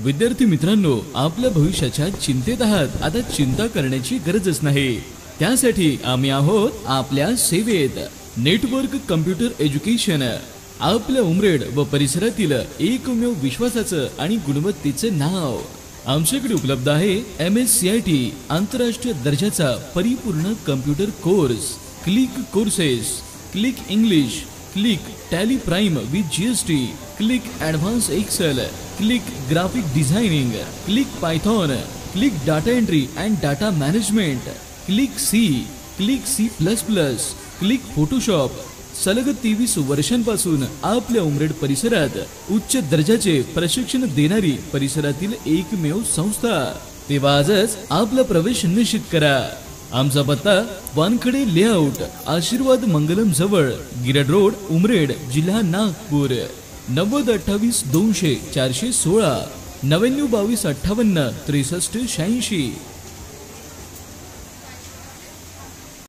विद्यार्थी मित्रांनो, आपल्या भविष्याच्या चिंतेत आहात? आता चिंता करण्याची गरजच नाही। त्यासाठी आम्ही आहोत आपल्या सेवेत। नेटवर्क कम्प्युटर एज्युकेशन आपल्या उमरेड व परिसरातील एकमेव विश्वासाचं आणि गुणवत्तेचे नाव। आमच्याकडे उपलब्ध आहे MSCIT आंतरराष्ट्रीय दर्जाचा परिपूर्ण computer course, click courses, click English, click Tally Prime with GST, click advance Excel, click graphic designing, click Python, click data entry and data management, click C, click C++, click Photoshop. सलग 23 वर्षांपासून आपल्या उमरेड परिसरात उच्च दर्जाचे प्रशिक्षण देणारी परिसरातील एकमेव संस्था। तेव्हा आजच आपला प्रवेश निश्चित करा। आमचा पत्ता वानखडे लेआउट, आशीर्वाद मंगलम जवळ, गिरड रोड, उमरेड, जिल्हा नागपूर। 9028 200 416, 9922 58 63 86।